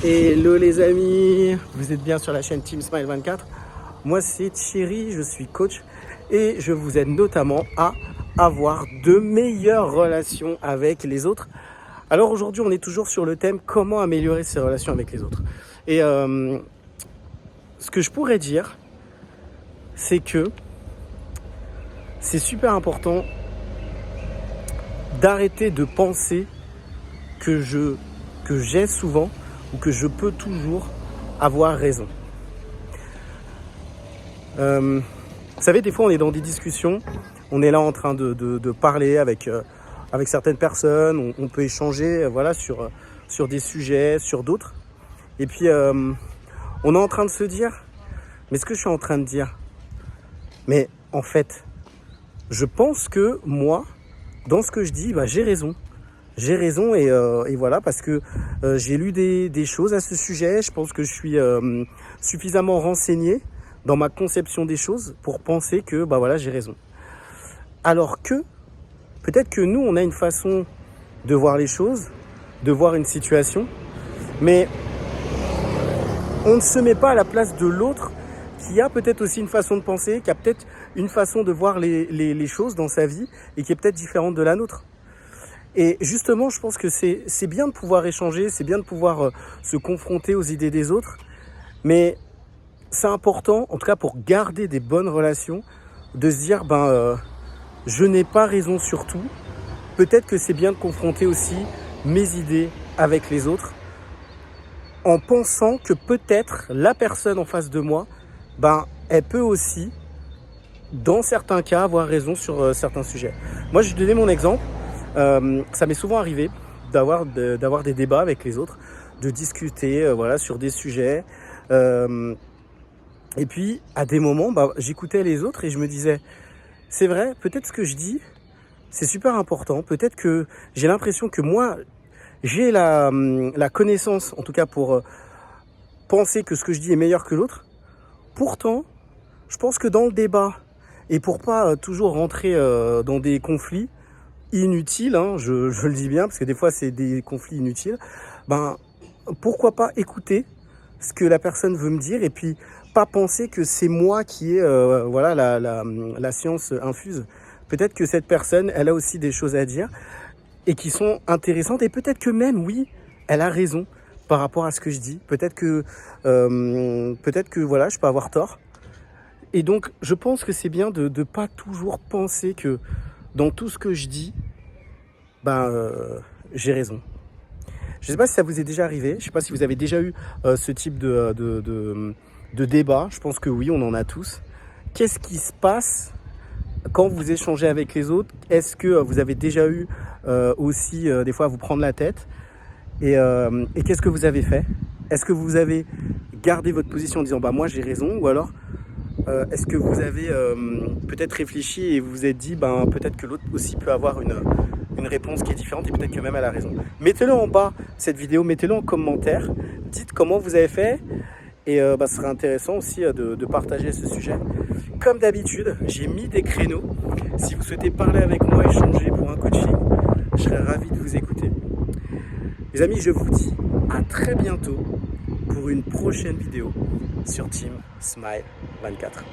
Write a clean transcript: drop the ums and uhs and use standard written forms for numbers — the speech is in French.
Hello les amis, vous êtes bien sur la chaîne Team Smile 24. Moi c'est Thierry, je suis coach et je vous aide notamment à avoir de meilleures relations avec les autres. Alors aujourd'hui on est toujours sur le thème comment améliorer ses relations avec les autres. Et ce que je pourrais dire, c'est que c'est super important d'arrêter de penser que j'ai souvent ou que je peux toujours avoir raison. Vous savez, des fois on est dans des discussions, on est là en train de parler avec certaines personnes, on peut échanger voilà, sur des sujets, sur d'autres. Et puis on est en train de se dire, mais ce que je suis en train de dire, mais en fait, je pense que moi, dans ce que je dis, j'ai raison. J'ai raison et voilà, parce que j'ai lu des choses à ce sujet. Je pense que je suis suffisamment renseigné dans ma conception des choses pour penser que voilà, j'ai raison. Alors que peut-être que nous, on a une façon de voir les choses, de voir une situation, mais on ne se met pas à la place de l'autre qui a peut-être aussi une façon de penser, qui a peut-être une façon de voir les choses dans sa vie et qui est peut-être différente de la nôtre. Et justement, je pense que c'est bien de pouvoir échanger, c'est bien de pouvoir se confronter aux idées des autres, mais c'est important, en tout cas pour garder des bonnes relations, de se dire, je n'ai pas raison sur tout. Peut-être que c'est bien de confronter aussi mes idées avec les autres, en pensant que peut-être la personne en face de moi, elle peut aussi, dans certains cas, avoir raison sur certains sujets. Moi, je vais donner mon exemple. Ça m'est souvent arrivé d'avoir des débats avec les autres, de discuter sur des sujets. Et puis, à des moments, j'écoutais les autres et je me disais, c'est vrai, peut-être ce que je dis, c'est super important. Peut-être que j'ai l'impression que moi, j'ai la connaissance, en tout cas pour penser que ce que je dis est meilleur que l'autre. Pourtant, je pense que dans le débat, et pour pas toujours rentrer dans des conflits, inutile, je le dis bien, parce que des fois c'est des conflits inutiles, pourquoi pas écouter ce que la personne veut me dire et puis pas penser que c'est moi qui ai la science infuse. Peut-être que cette personne, elle a aussi des choses à dire et qui sont intéressantes et peut-être que même, oui, elle a raison par rapport à ce que je dis. Peut-être que je peux avoir tort. Et donc, je pense que c'est bien de ne pas toujours penser que dans tout ce que je dis, j'ai raison. Je ne sais pas si ça vous est déjà arrivé, je ne sais pas si vous avez déjà eu ce type de débat. Je pense que oui, on en a tous. Qu'est-ce qui se passe quand vous échangez avec les autres? Est-ce que vous avez déjà eu aussi des fois à vous prendre la tête? Et qu'est-ce que vous avez fait? Est-ce que vous avez gardé votre position en disant moi j'ai raison? Ou alors est-ce que vous avez peut-être réfléchi et vous vous êtes dit peut-être que l'autre aussi peut avoir une réponse qui est différente et peut-être que même elle a raison. Mettez-le en bas cette vidéo, mettez-le en commentaire, dites comment vous avez fait et ce serait intéressant aussi de partager ce sujet. Comme d'habitude, j'ai mis des créneaux. Si vous souhaitez parler avec moi, échanger pour un coaching, je serais ravi de vous écouter. Les amis, je vous dis à très bientôt pour une prochaine vidéo sur Team Smile 24.